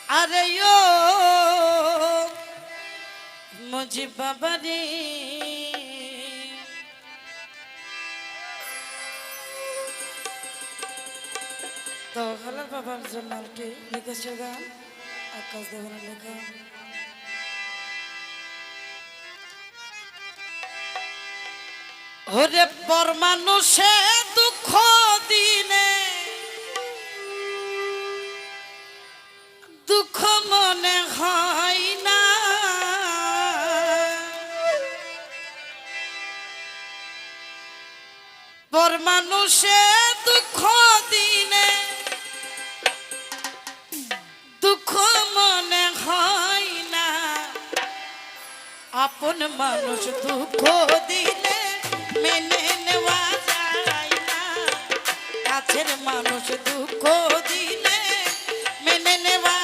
अरे यो मुझे बाबरी तो हलर बाबार जন্য একটি লিখেছে গান আকাশ দেওয়ানের লেখা ওরে পর মানুষে দুঃখ দিনে দুঃখ মনে হয় না পর মানুষে দুঃখ দিনে দুঃখ মনে হয় না আপন মানুষ দুঃখ দিলে মেনে নেওয়া যায় না কাছের মানুষ দুঃখ দিলে মেনে নেওয়া